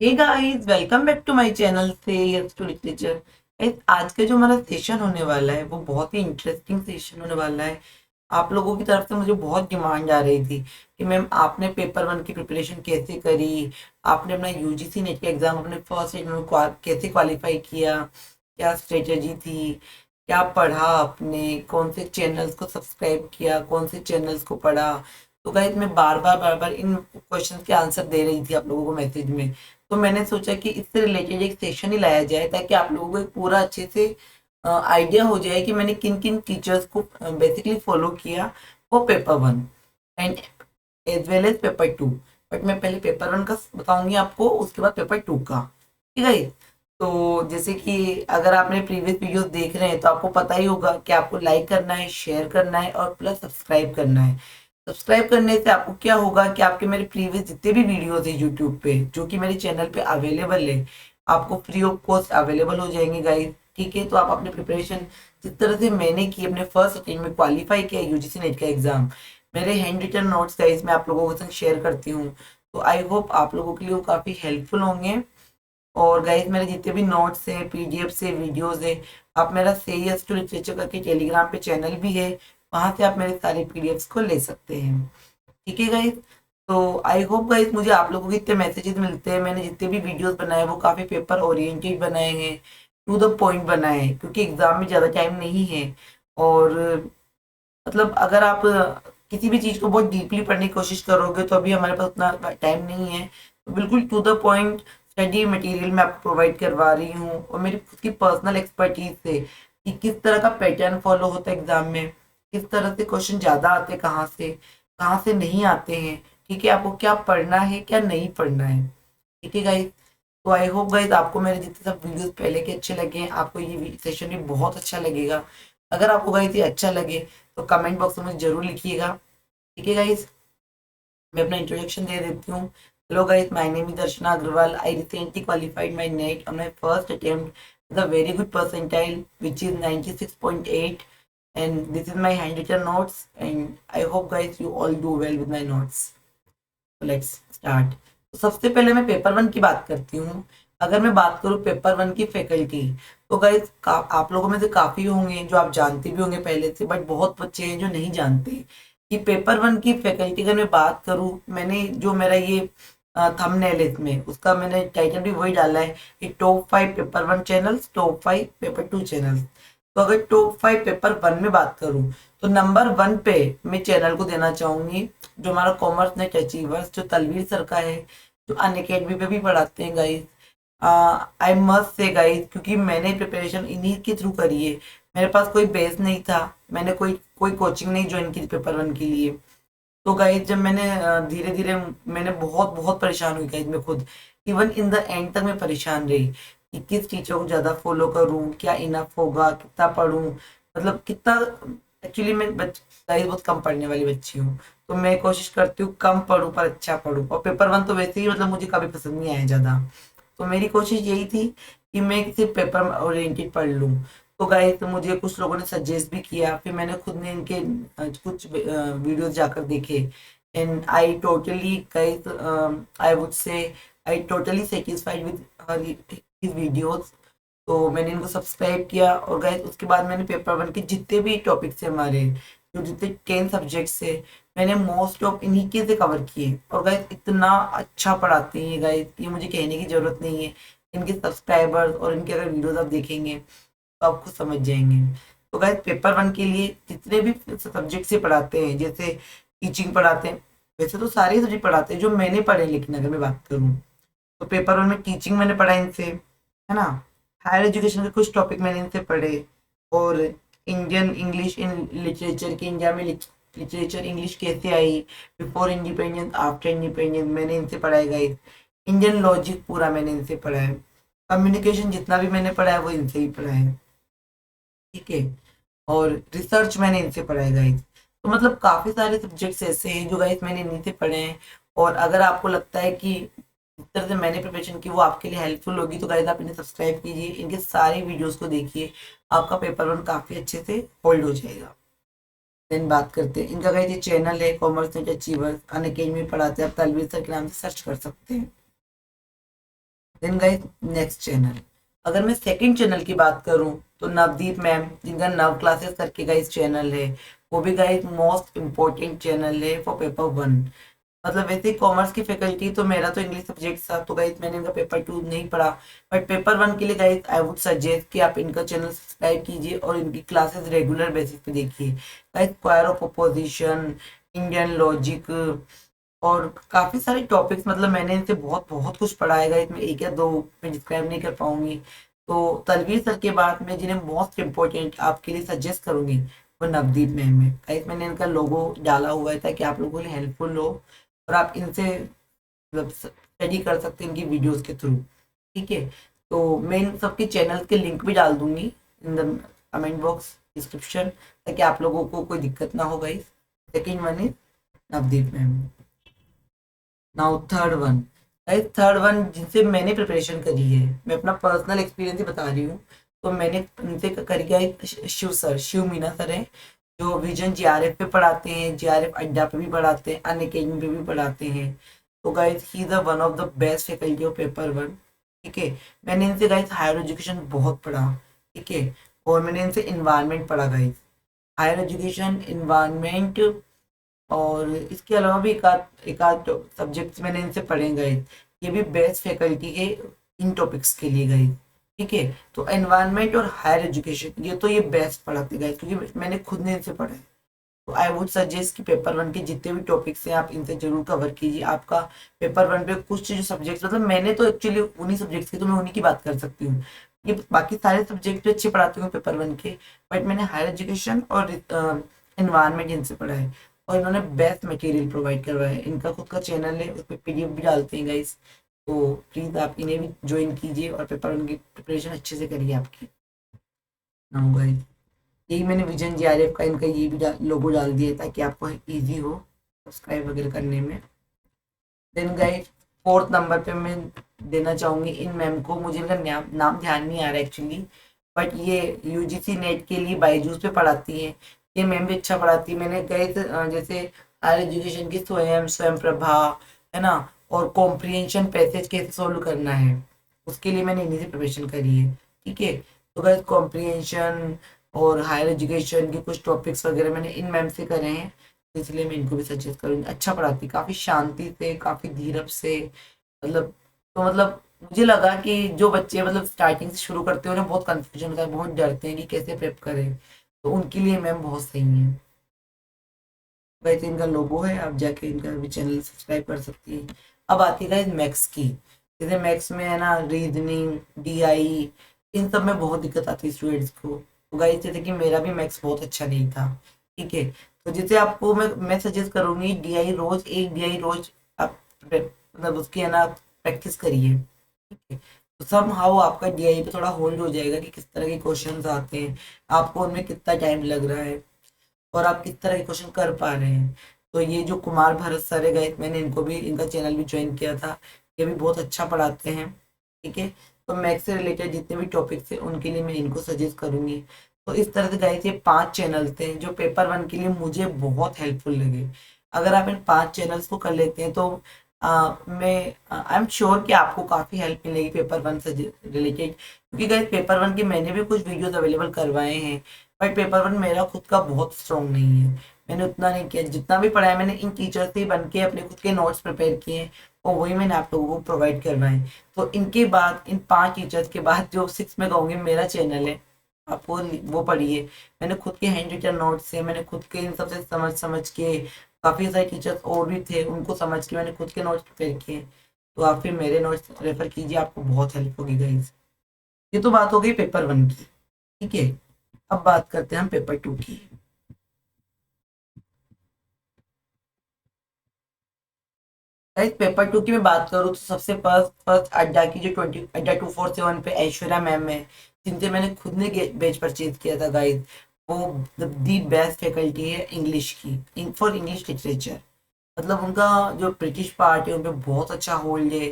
Hey guys, welcome back to my channel say yes to literature. आज का जो हमारा सेशन होने वाला है वो बहुत ही इंटरेस्टिंग सेशन होने वाला है। आप लोगों की तरफ से मुझे बहुत डिमांड आ रही थी कि मैम आपने पेपर वन की प्रिपरेशन कैसे करी, आपने अपना यूजीसी नेट का एग्जाम अपने फर्स्ट एट में कैसे क्वालिफाई किया, क्या स्ट्रेटेजी थी, क्या पढ़ा आपने, कौन से चैनल्स को सब्सक्राइब किया, कौन से चैनल्स को पढ़ा। तो गाइस मैं बार बार इन क्वेश्चंस के आंसर दे रही थी आप लोगों को मैसेज में। तो मैंने सोचा कि इससे रिलेटेड एक सेशन ही लाया जाए ताकि आप लोगों को एक पूरा अच्छे से आइडिया हो जाए कि मैंने किन किन टीचर्स को बेसिकली फॉलो किया वो paper one and as well as paper two. But मैं पहले पेपर वन का बताऊंगी आपको, उसके बाद पेपर टू का। ठीक है। तो जैसे कि अगर आपने प्रीवियस वीडियोस देख रहे हैं तो आपको पता ही होगा कि आपको लाइक करना है, शेयर करना है और प्लस सब्सक्राइब करना है। सब्सक्राइब करने से आपको क्या होगा कि आपके मेरे प्रीवियस जितने भी वीडियोस है यूट्यूब पे जो कि मेरे चैनल पे अवेलेबल है, आपको फ्री ऑफ कॉस्ट अवेलेबल हो जाएंगे गाइस। ठीक है। तो आप अपने प्रिपरेशन जिस तरह से मैंने की अपने फर्स्ट अटेम्प्ट में क्वालिफाई किया यूजीसी नेट का एग्जाम, मेरे हैंड रिटन नोट्स गाइस मैं आप लोगों के साथ शेयर करती हूँ। तो आई होप आप लोगों के लिए वो काफ़ी हेल्पफुल होंगे। और गाइस मेरे जितने भी नोट्स हैं, पीडीएफ से वीडियोस है, आप मेरा से यस टू लिटरेचर करके टेलीग्राम पे चैनल भी है, वहां से आप मेरे सारे पीडीएफ्स को ले सकते हैं। ठीक है गाइस। तो आई होप गाइस मुझे आप लोगों के इतने मैसेजेस मिलते हैं। मैंने जितने भी वीडियोस बनाए वो काफ़ी पेपर ओरिएंटेड बनाए हैं, टू द पॉइंट बनाए हैं, क्योंकि एग्जाम में ज़्यादा टाइम नहीं है। और मतलब अगर आप किसी भी चीज़ को बहुत डीपली पढ़ने की कोशिश करोगे तो अभी हमारे पास उतना टाइम नहीं है। तो बिल्कुल to the point study material मैं आपको प्रोवाइड करवा रही हूँ, और मेरी खुद की पर्सनल एक्सपर्टीज से कि किस तरह का पैटर्न फॉलो होता है एग्जाम में, किस तरह से क्वेश्चन ज़्यादा आते हैं, कहाँ से नहीं आते हैं। ठीक है। आपको क्या पढ़ना है, क्या नहीं पढ़ना है। ठीक है गाइस। तो आई होप गाइस आपको मेरे जितने सब वीडियोस पहले के अच्छे लगे हैं, आपको ये सेशन भी बहुत अच्छा लगेगा। अगर आपको गाइस ये अच्छा लगे तो कमेंट बॉक्स में मुझे जरूर लिखिएगा। ठीक है गाइस। मैं अपना इंट्रोडक्शन दे देती हूँ। Hello guys, my name is Darshana Agarwal. I recently qualified my NET on my first attempt with a very good percentile which is 96.8, and this is my handwritten notes and I hope guys you all do well with my notes. तो let's start. तो सबसे पहले मैं paper one की बात करती हूँ। अगर मैं बात करूँ पेपर वन की फैकल्टी, तो गाइज आप लोगों में से काफी होंगे जो आप जानते भी होंगे पहले से, बट बहुत बच्चे हैं जो नहीं जानते कि पेपर वन की फैकल्टी। अगर मैं बात करूँ, मैंने जो मेरा ये थंबनेल है इसमें उसका मैंने टाइटल भी वही डाला है कि top 5 paper one channels, top 5 paper two channels. तो अगर टॉप 5 पेपर वन में बात करूँ तो नंबर वन पे मैं चैनल को देना चाहूंगी जो हमारा कॉमर्स नेट अचीवर्स, जो तलवीर सर का है, जो अन अकेडमी पे भी पढ़ाते हैं guys. I must say guys, क्योंकि मैंने प्रिपरेशन इन्हीं के थ्रू करी है। मेरे पास कोई बेस नहीं था, मैंने कोई कोई कोचिंग नहीं ज्वाइन की थी पेपर वन के लिए। तो गाइस जब मैंने धीरे धीरे मैंने बहुत बहुत परेशान हुई गाइस, मैं खुद इवन इन द एंड तक मैं परेशान रही कि किस टीचर को ज़्यादा फॉलो करूँ, क्या इनफ होगा, कितना पढूं, मतलब कितना। एक्चुअली मैं गाइस बहुत कम पढ़ने वाली बच्ची हूँ, तो मैं कोशिश करती हूँ कम पढूं पर अच्छा पढूं। और पेपर वन तो वैसे ही मतलब मुझे कभी पसंद नहीं आया ज़्यादा। तो मेरी कोशिश यही थी कि मैं किसी पेपर ओरिएंटेड पढ़ लूँ। तो गाइस तो मुझे कुछ लोगों ने सजेस्ट भी किया, फिर मैंने खुद ने इनके कुछ वीडियोस जाकर देखे, and I totally guys, I would say I totally satisfied with his videos. तो मैंने इनको सब्सक्राइब किया, और गाइस उसके बाद मैंने पेपर वन के जितने भी टॉपिक्स है हमारे, जो जितने 10 सब्जेक्ट्स है, मैंने मोस्ट ऑफ इन्हीं के से कवर किए। और गाइस इतना अच्छा पढ़ाते हैं गाइस, ये मुझे कहने की जरूरत नहीं है। इनके सब्सक्राइबर्स और इनके अगर वीडियोस आप देखेंगे तो आप खुद समझ जाएंगे। तो गाइस पेपर वन के लिए जितने भी सब्जेक्ट से पढ़ाते हैं, जैसे टीचिंग पढ़ाते हैं, वैसे तो सारे सब्जेक्ट पढ़ाते हैं जो मैंने पढ़े, लेकिन अगर मैं बात करूँ तो पेपर वन में टीचिंग मैंने पढ़ा इनसे, है ना। हायर एजुकेशन के कुछ टॉपिक मैंने इनसे पढ़े। और इंडियन इंग्लिश इन लिटरेचर की, इंडिया में लिटरेचर इंग्लिश कैसे आई, बिफोर इंडिपेंडेंस, आफ्टर इंडिपेंडेंस, मैंने इनसे पढ़ा है गाइस। इंडियन लॉजिक पूरा मैंने इनसे पढ़ा है। कम्युनिकेशन जितना भी मैंने पढ़ा है वो इनसे ही पढ़ा है। ठीक है। और रिसर्च मैंने इनसे पढ़ा है गाइस। तो मतलब काफी सारे सब्जेक्ट्स ऐसे हैं जो गाइस मैंने इन्हीं से पढ़े हैं। और अगर आपको लगता है कि जिस तरह से मैंने प्रिपरेशन की वो आपके लिए हेल्पफुल होगी तो गाइस आप इन्हें सब्सक्राइब कीजिए, इनके सारे वीडियोस को देखिए, आपका पेपर वन काफी अच्छे से होल्ड हो जाएगा। देन बात करते हैं इनका गाइस, ये चैनल है कॉमर्स नेट अचीवर्स, अन अकेडमी पढ़ाते हैं, आप तलवीर सर के नाम से सर्च कर सकते हैं। देन गाइस नेक्स्ट चैनल, अगर मैं सेकंड चैनल की बात करूं तो नवदीप मैम, जिनका नव क्लासेस करके गाइस चैनल है, वो भी गाइस मोस्ट इम्पोर्टेंट चैनल है फॉर पेपर वन। मतलब वैसे कॉमर्स की फैकल्टी, तो मेरा तो इंग्लिश सब्जेक्ट था, तो गाइस मैंने इनका पेपर टू नहीं पढ़ा, बट पेपर वन के लिए गाइस आई वुड सजेस्ट कि आप इनका चैनल सब्सक्राइब कीजिए और इनकी क्लासेस रेगुलर बेसिस पे देखिए। Guys square of opposition, Indian logic और काफी सारे टॉपिक्स, मतलब मैंने इनसे बहुत बहुत कुछ पढ़ा है गाइस, मैं एक या दो में डिस्क्राइब नहीं कर पाऊंगी। तो तलवीर सर के बाद में जिन्हें मोस्ट इम्पोर्टेंट आपके लिए सजेस्ट करूंगी वो नवदीप मैम है गाइस। मैंने इनका लोगो डाला हुआ है ताकि आप लोगों के लिए हेल्पफुल हो और आप इनसे मतलब स्टडी कर सकते हैं इनकी वीडियोस के थ्रू। ठीक है, तो मैं इन सबके चैनल के लिंक भी डाल दूंगी in the comment box description, ताकि आप लोगों को कोई दिक्कत ना हो guys. Second one is Navdeep ma'am. Now third one, guys third one जिनसे मैंने प्रिपरेशन करी है, मैं अपना पर्सनल एक्सपीरियंस ही बता रही हूँ। तो मैंने उनसे करी है शिव सर, शिव मीना सर है, जो विजन जीआरएफ पे पढ़ाते हैं, जीआरएफ अड्डा पे भी पढ़ाते हैं, अन अकेडमी पे भी पढ़ाते हैं। तो guys he is one of the best faculty of paper one. ठीक है, मैंने इनसे गाइस हायर एजुकेशन बहुत पढ़ा। ठीक है, और मैंने इनसे इन्वायरमेंट पढ़ा गाइस, हायर एजुकेशन इन्वायरमेंट, और इसके अलावा भी एक आध सब्जेक्ट्स मैंने इनसे पढ़े गए। ये भी बेस्ट फैकल्टी है इन टॉपिक्स के लिए गए। ठीक है, तो एनवायरनमेंट और हायर एजुकेशन ये तो ये बेस्ट पढ़ाते गए, क्योंकि मैंने खुद ने इनसे पढ़ा है। तो आई वुड सजेस्ट कि पेपर वन के जितने भी टॉपिक्स हैं आप इनसे जरूर कवर कीजिए। आपका पेपर वन पे कुछ जो सब्जेक्ट्स, मतलब मैंने तो एक्चुअली उन्हीं सब्जेक्ट्स की, तो मैं उन्हीं की बात कर सकती हूँ। ये बाकी सारे सब्जेक्ट अच्छे पढ़ाती हूँ पेपर वन के, बट मैंने हायर एजुकेशन और इन्वायरमेंट इनसे पढ़ा है, और इन्होंने बेस्ट मटेरियल प्रोवाइड करवाया है। इनका खुद का चैनल है, उस पर पीडीएफ भी डालते हैं गाइस, तो प्लीज आप इन्हें भी ज्वाइन कीजिए और पेपर वन की प्रिपरेशन अच्छे से करिए आपकी। नाउ गाइस, यही मैंने विजन जीआरएफ का इनका ये भी लोगो डाल दिया ताकि आपको इजी हो सब्सक्राइब वगैरह करने में। देन गाइस फोर्थ नंबर पे मैं देना चाहूंगी इन मैम को, मुझे इनका नाम ध्यान नहीं आ रहा एक्चुअली, बट ये यूजीसी नेट के लिए बायजूस पे पढ़ाती है। ये मैम भी अच्छा पढ़ाती है। मैंने कई जैसे हायर एजुकेशन की स्वयं स्वयं प्रभा है ना, और कॉम्प्रिहेंशन पैसेज कैसे सोल्व करना है, उसके लिए मैंने इन्हीं से प्रिपरेशन करी है। ठीक है, तो गाइस कॉम्प्रिहेंशन और हायर एजुकेशन के कुछ टॉपिक्स वगैरह मैंने इन मैम से करे हैं, तो इसलिए मैं इनको भी सजेस्ट करूंगी। अच्छा पढ़ाती, काफी शांति से, काफी धीरज से, मतलब तो मतलब मुझे लगा कि जो बच्चे मतलब स्टार्टिंग से शुरू करते हैं उन्हें बहुत कंफ्यूजन होता है, बहुत डरते हैं कि कैसे प्रेप करें, तो उनके लिए मैम बहुत सही है। वैसे इनका लोगो है, आप जाके इनका भी चैनल सब्सक्राइब कर सकती है। अब आती है मैथ्स की, जैसे मैथ्स में है ना रीजनिंग, डीआई, इन सब में बहुत दिक्कत आती है स्टूडेंट्स को। तो गाइस जैसे कि मेरा भी मैथ्स बहुत अच्छा नहीं था। ठीक है, तो जैसे आपको मैं सजेस्ट करूंगी डीआई रोज, एक डीआई रोज आप मतलब उसकी है ना प्रैक्टिस करिए। ठीक है, तो सम हाउ आपका डीआई पे थोड़ा होल्ड हो जाएगा कि किस तरह के क्वेश्चंस आते हैं, आपको उनमें कितना टाइम लग रहा है और आप किस तरह के क्वेश्चन कर पा रहे हैं। तो ये जो कुमार भरत सर है गए, मैंने इनको भी, इनका चैनल भी ज्वाइन किया था, ये भी बहुत अच्छा पढ़ाते हैं। ठीक है, तो मैथ्स से रिलेटेड जितने भी टॉपिक्स हैं उनके लिए मैं इनको सजेस्ट करूंगी। तो इस तरह से गाइस ये 5 चैनल थे जो पेपर वन के लिए मुझे बहुत हेल्पफुल लगे। अगर आप इन 5 चैनल्स को कर लेते हैं तो मैं आई एम श्योर कि आपको काफ़ी हेल्प मिलेगी पेपर वन से रिलेटेड, क्योंकि गाइस पेपर वन के मैंने भी कुछ वीडियोस अवेलेबल करवाए हैं, बट पेपर वन मेरा खुद का बहुत स्ट्रॉन्ग नहीं है। मैंने उतना नहीं किया, जितना भी पढ़ा है मैंने इन टीचर से ही बन के अपने खुद के नोट्स प्रिपेयर किए हैं, और वही मैंने आप लोगों को प्रोवाइड करवाए। तो इनके बाद इन 5 टीचर्स के बाद जो 6 में कहूँगी मेरा चैनल है, आप वो पढ़िए। मैंने खुद के हैंड रिटन नोट्स से, मैंने खुद के इन सबसे समझ समझ के, काफ़ी सारे टीचर्स और भी थे उनको समझ के मैंने खुद के नोट्स प्रिपेयर किए। तो आप फिर मेरे नोट्स रेफर कीजिए, आपको बहुत हेल्प होगी गाइस। ये तो बात हो गई पेपर वन की। ठीक है, अब बात करते हैं हम पेपर टू की। गाइस पेपर टू की मैं बात करूँ तो सबसे फर्स्ट फर्स्ट अड्डा की जो 20 अड्डा 247 पे ऐश्वर्या मैम है, जिनसे मैंने खुद ने बैच परचेज किया था गाइस। वो दी बेस्ट फैकल्टी है इंग्लिश की, फॉर इंग्लिश लिटरेचर। मतलब उनका जो ब्रिटिश पार्ट है उन पे बहुत अच्छा होल्ड है,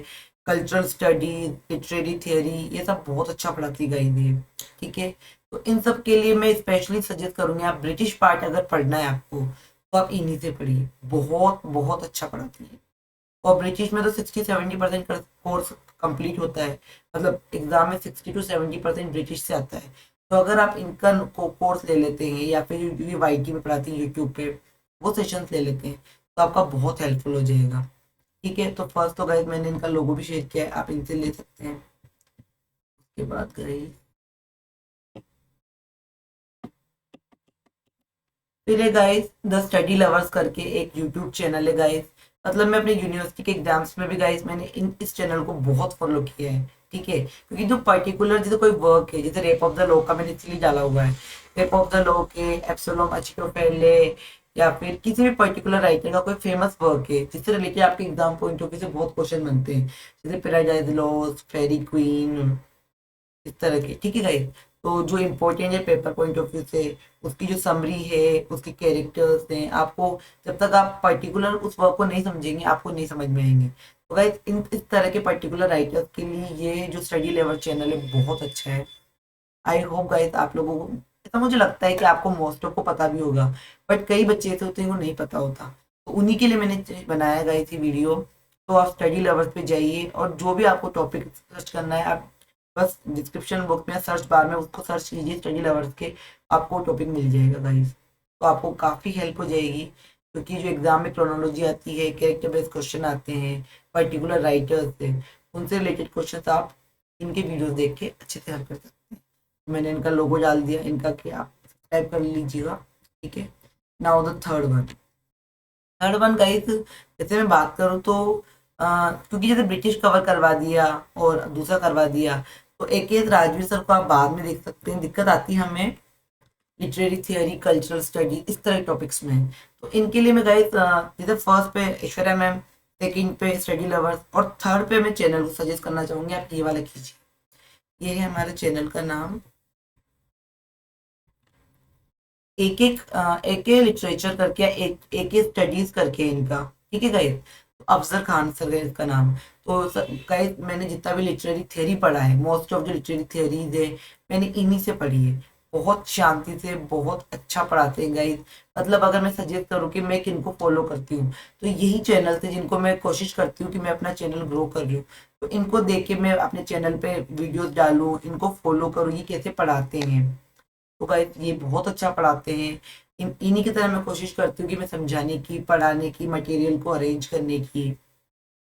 कल्चरल स्टडी, लिटरेरी थियोरी, ये सब बहुत अच्छा पढ़ाती गई है। ठीक है, तो इन सब के लिए मैं स्पेशली सजेस्ट करूंगी, आप ब्रिटिश पार्ट अगर पढ़ना है आपको तो आप इन्हीं से पढ़िए, बहुत बहुत अच्छा पढ़ाती है। और ब्रिटिश में तो 60-70% कोर्स कंप्लीट होता है, मतलब एग्जाम में 60-70% ब्रिटिश से आता है। तो अगर आप इनका कोर्स ले लेते हैं या फिर ये वाईटी में पढ़ाती हैं यूट्यूब पे, वो सेशंस ले लेते हैं, तो आपका बहुत हेल्पफुल हो जाएगा। ठीक है, तो फर्स्ट तो गाइज मैंने इनका लोगो भी शेयर किया है, आप इनसे ले सकते हैं। उसके बाद गाइज फिर है गाइस द स्टडी लवर्स करके एक यूट्यूब चैनल है गाइस। मतलब मैं अपने यूनिवर्सिटी के एग्जाम्स में भी गाइस मैंने इस चैनल को बहुत फॉलो किया है। ठीक है, क्योंकि जो पर्टिकुलर जैसे कोई वर्क है, जैसे रेप ऑफ द लॉ का मैंने इसलिए डाला हुआ है, रेप ऑफ द लॉ के एप्सोलोम अचिटोफेले या फिर किसी भी पर्टिकुलर राइटर का कोई फेमस वर्क है जिससे रिलेटेड आपके एग्जाम पॉइंट ऑफ व्यू से बहुत क्वेश्चन बनते हैं, जैसे पैराडाइज लॉस्ट, फेरी क्वीन, इस तरह के। ठीक है गाइस, तो जो इम्पोर्टेंट है पेपर पॉइंट ऑफ व्यू से, उसकी जो समरी है, उसके कैरेक्टर्स हैं, आपको जब तक आप पर्टिकुलर उस वर्क को नहीं समझेंगे आपको नहीं समझ में आएंगे। तो गाइस इन इस तरह के पर्टिकुलर राइटर्स के लिए ये जो स्टडी लेवल चैनल है बहुत अच्छा है। आई होप गाइस आप लोगों को, ऐसा मुझे लगता है कि आपको मोस्ट ऑफ को पता भी होगा, बट कई बच्चे ऐसे होते हैं को नहीं पता होता, तो उन्हीं के लिए मैंने बनाया गाइस ये वीडियो। तो आप स्टडी लेवल्स पे जाइए और जो भी आपको टॉपिक सर्च करना है आप बस डिस्क्रिप्शन बॉक्स में सर्च बार में उसको सर्च कीजिए स्टडी लवर्स के, आपको टॉपिक मिल जाएगा गाइस। तो आपको काफ़ी हेल्प हो जाएगी, क्योंकि जो एग्जाम में क्रोनोलॉजी आती है, कैरेक्टर बेस्ड क्वेश्चन आते हैं पर्टिकुलर राइटर्स से, उनसे रिलेटेड क्वेश्चन आप इनके वीडियोस देख के अच्छे से हल कर सकते हैं। मैंने इनका लोगो डाल दिया, इनका कि आप सब्सक्राइब कर लीजिएगा। ठीक है, now the third one guys, जैसे मैं बात करूँ तो क्योंकि जैसे ब्रिटिश कवर करवा दिया और दूसरा करवा दिया, तो एक एस राजवीर सर को आप बाद में देख सकते हैं। दिक्कत आती है हमें लिटरेरी थियोरी, कल्चरल स्टडी, इस तरह के टॉपिक्स में। तो इनके लिए मैं गाइस जैसे फर्स्ट पे ऐश्वर्या मैम, सेकंड पे स्टडी लवर्स और थर्ड पे मैं चैनल को सजेस्ट करना चाहूँगी, आप ये वाला कीजिए। ये है हमारे चैनल का नाम, एक लिटरेचर करके, एक स्टडीज करके इनका। ठीक है गाइस, तो अफजल खान सर है इसका नाम। तो गाइस मैंने जितना भी लिटरेरी थ्योरी पढ़ा है, मोस्ट ऑफ जो लिटरेरी थ्योरीज है मैंने इन्हीं से पढ़ी है। बहुत शांति से बहुत अच्छा पढ़ाते हैं गाइस। मतलब अगर मैं सजेस्ट करूँ कि मैं किनको फॉलो करती हूँ, तो यही चैनल थे जिनको मैं कोशिश करती हूँ कि मैं अपना चैनल ग्रो कर रही हूँ, तो इनको देख के मैं अपने चैनल पे वीडियोस डालूँ, इनको फॉलो करूँ, ये कैसे पढ़ाते हैं। तो गाइस ये बहुत अच्छा पढ़ाते हैं। इन्हीं की तरह मैं कोशिश करती हूँ कि मैं समझाने की, पढ़ाने की, मटेरियल को अरेंज करने की।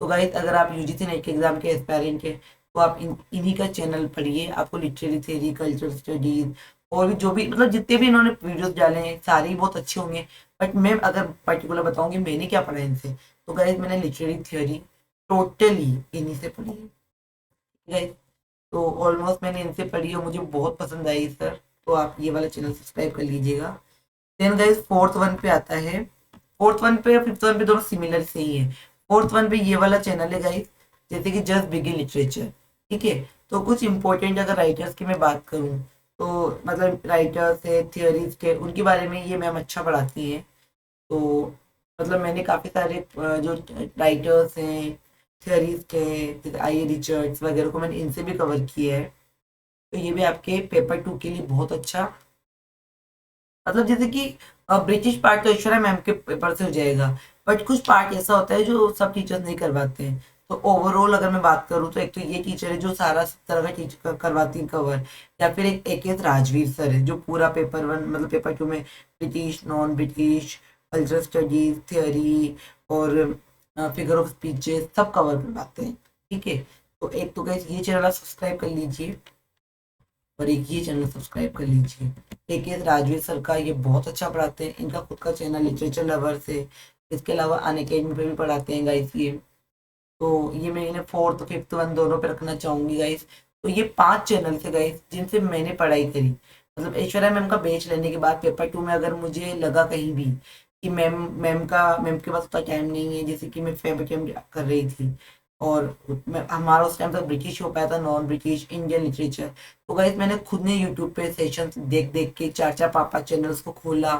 तो गाइस अगर आप यूजीसी नेट के एग्जाम के एस्पायरेंट है, तो आप इन्हीं का चैनल पढ़िए, आपको लिटरेरी थ्योरी, कल्चरल स्टडीज और भी जो भी मतलब जितने भी इन्होंने वीडियोस डाले हैं सारे ही बहुत अच्छे होंगे। बट मैं अगर पर्टिकुलर बताऊंगी मैंने क्या पढ़ा है इनसे, तो गाइस मैंने लिटरेरी थ्योरी टोटली इन्हीं से पढ़ी है गाइस। तो ऑलमोस्ट मैंने इनसे पढ़ी है, मुझे बहुत पसंद आई सर। तो आप ये वाला चैनल सब्सक्राइब कर लीजिएगा। देन गाइस फोर्थ वन पे आता है, फोर्थ वन पे फिफ्थ वन पे दोनों सिमिलर से ही है। फोर्थ वन पे ये वाला चैनल है गाइस, जैसे कि जस्ट बिगिन लिटरेचर। ठीक है, तो कुछ इंपॉर्टेंट अगर राइटर्स की मैं बात करूँ, तो मतलब राइटर्स है, थियोरीज के, उनके बारे में ये मैम अच्छा पढ़ाती हैं। तो मतलब मैंने काफ़ी सारे जो राइटर्स हैं थियोरीज के, जैसे आई रिचर्ड्स वगैरह को मैंने इनसे भी कवर किया है। तो ये भी आपके पेपर 2 के लिए बहुत अच्छा, मतलब जैसे कि ब्रिटिश पार्ट तो ऐश्वर्या मैम के पेपर से हो जाएगा, बट कुछ पार्ट ऐसा होता है जो सब टीचर्स नहीं करवाते हैं। तो ओवरऑल अगर मैं बात करूँ तो एक तो ये टीचर है जो सारा सब तरह का टीचर करवाती हैं कवर, या फिर एक एस राजवीर सर है जो पूरा पेपर 1 मतलब पेपर 2 में British, non British, cultural studies, theory और फिगर ऑफ स्पीचेस सब कवर करवाते हैं। ठीक है, तो एक तो गाइस ये चैनल आप सब्सक्राइब कर लीजिए और एक ये चैनल सब्सक्राइब कर लीजिए। एक ये राजवीर सर का, ये बहुत अच्छा पढ़ाते हैं, इनका खुद का चैनल लिटरेचर लवर्स है। इसके अलावा अनअकैडमी पे भी पढ़ाते हैं गाइस ये। तो ये मैं इन्हें फोर्थ फिफ्थ वन दोनों पे रखना चाहूंगी गाइस। तो ये 5 चैनल थे गाइस जिनसे मैंने पढ़ाई करी। मतलब ऐश्वर्या मैम का बैच लेने के बाद पेपर 2 में अगर मुझे लगा कहीं भी कि मैम के पास उतना टाइम नहीं है, जैसे कि मैं फेब अटेम्प्ट कर रही थी और हमारा उस टाइम तक ब्रिटिश हो पाया था, नॉन ब्रिटिश, इंडियन लिटरेचर। तो गाइस मैंने खुद ने यूट्यूब पे सेशन देख देख के 4-4 5-5 चैनल्स को खोला,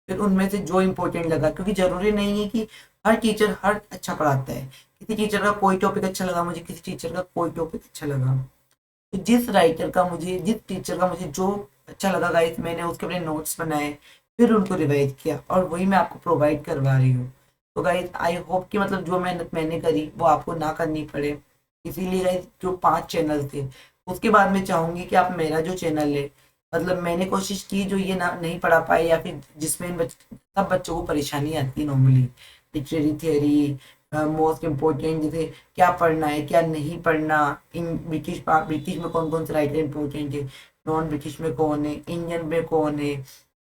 फिर उनमें से जो इम्पोर्टेंट लगा, क्योंकि जरूरी नहीं है कि हर टीचर हर अच्छा पढ़ाता है। किसी टीचर का कोई टॉपिक अच्छा लगा मुझे, किसी टीचर का कोई टॉपिक अच्छा लगा। तो जिस टीचर का मुझे जो अच्छा लगा गाइस, मैंने उसके अपने नोट्स बनाए, फिर उनको रिवाइज किया और वही मैं आपको प्रोवाइड करवा रही हूँ। तो गाइज आई होप कि मतलब जो मेहनत मैंने करी वो आपको ना करनी पड़े। इसीलिए गाइज जो 5 चैनल थे उसके बाद में चाहूंगी कि आप मेरा जो चैनल है, मतलब मैंने कोशिश की जो ये ना नहीं पढ़ा पाए या फिर जिसमें सब बच्चों को परेशानी आती है normally, literary theory, most important जैसे क्या पढ़ना है क्या नहीं पढ़ना, इन ब्रिटिश में कौन कौन से राइटर इंपॉर्टेंट है, नॉन ब्रिटिश में कौन है, इंडियन में कौन है,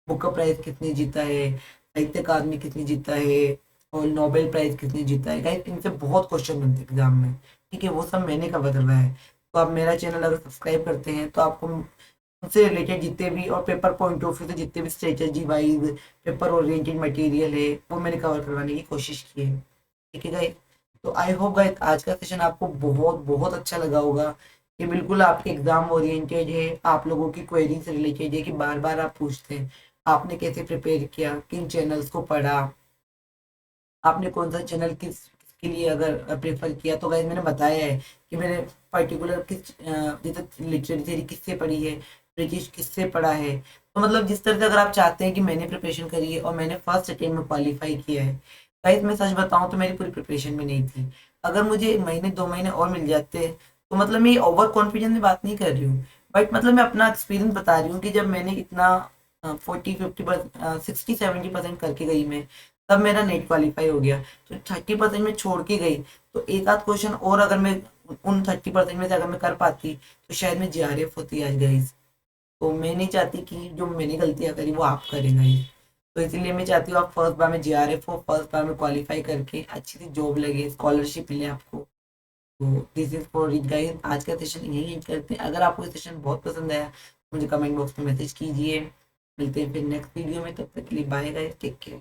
बुक का प्राइज कितने जीता है, साहित्य अकादमी कितने जीता है, और नोबेल प्राइज कितने जीता है। गाइस इनसे बहुत क्वेश्चन बनते हैं एग्जाम में, ठीक है, वो सब मैंने कवर करवाया है। तो आप मेरा चैनल अगर सब्सक्राइब करते हैं तो आपको उनसे रिलेटेड जितने भी और पेपर पॉइंट ऑफ व्यू से जितने भी strategy wise paper oriented material है वो मैंने कवर करवाने की कोशिश की है, ठीक है गाइस। तो आई होप गाइस आज का सेशन आपको बहुत बहुत अच्छा लगा होगा। ये बिल्कुल आपके एग्जाम ओरिएंटेड है, आप लोगों की क्वेरी से रिलेटेड है कि बार बार आप पूछते हैं आपने कैसे प्रिपेयर किया, किन चैनल्स को पढ़ा, आपने कौन सा चैनल किसके लिए अगर प्रेफर किया। तो गाइस मैंने बताया है कि मैंने पर्टिकुलर जैसे लिटरेरी थ्योरी किससे पढ़ी है, ब्रिटिश किससे पढ़ा है। तो मतलब जिस तरह से अगर आप चाहते हैं कि मैंने प्रिपरेशन करी है और मैंने फर्स्ट अटेम्प्ट में क्वालिफाई किया है, गाइस मैं सच बताऊं तो मेरी पूरी प्रिपरेशन में नहीं थी। अगर मुझे महीने 2 महीने और मिल जाते तो मतलब मैं ओवर कॉन्फिडेंस में बात नहीं कर रही हूँ, बट मतलब मैं अपना एक्सपीरियंस बता रही हूँ कि जब मैंने इतना 40-50% 60-70% करके गई मैं, तब मेरा नेट क्वालिफाई हो गया। तो 30% में छोड़ के गई, तो एक आध क्वेश्चन और अगर मैं उन 30% में से अगर मैं कर पाती तो शायद मैं JRF होती आज गाइस। तो मैं नहीं चाहती कि जो मैंने गलतियां करी वो आप करें गाइस। तो इसलिए मैं चाहती हूँ आप फर्स्ट बार में JRF हो, फर्स्ट बार में क्वालिफाई करके अच्छी सी जॉब लगे, स्कॉलरशिप मिले आपको। तो this is for it guys, आज का सेशन यही एंड करते हैं। अगर आपको ये सेशन बहुत पसंद आया तो मुझे कमेंट बॉक्स में मैसेज कीजिए। मिलते हैं फिर नेक्स्ट वीडियो में, तब तक के लिए बाय गाइस, टेक केयर।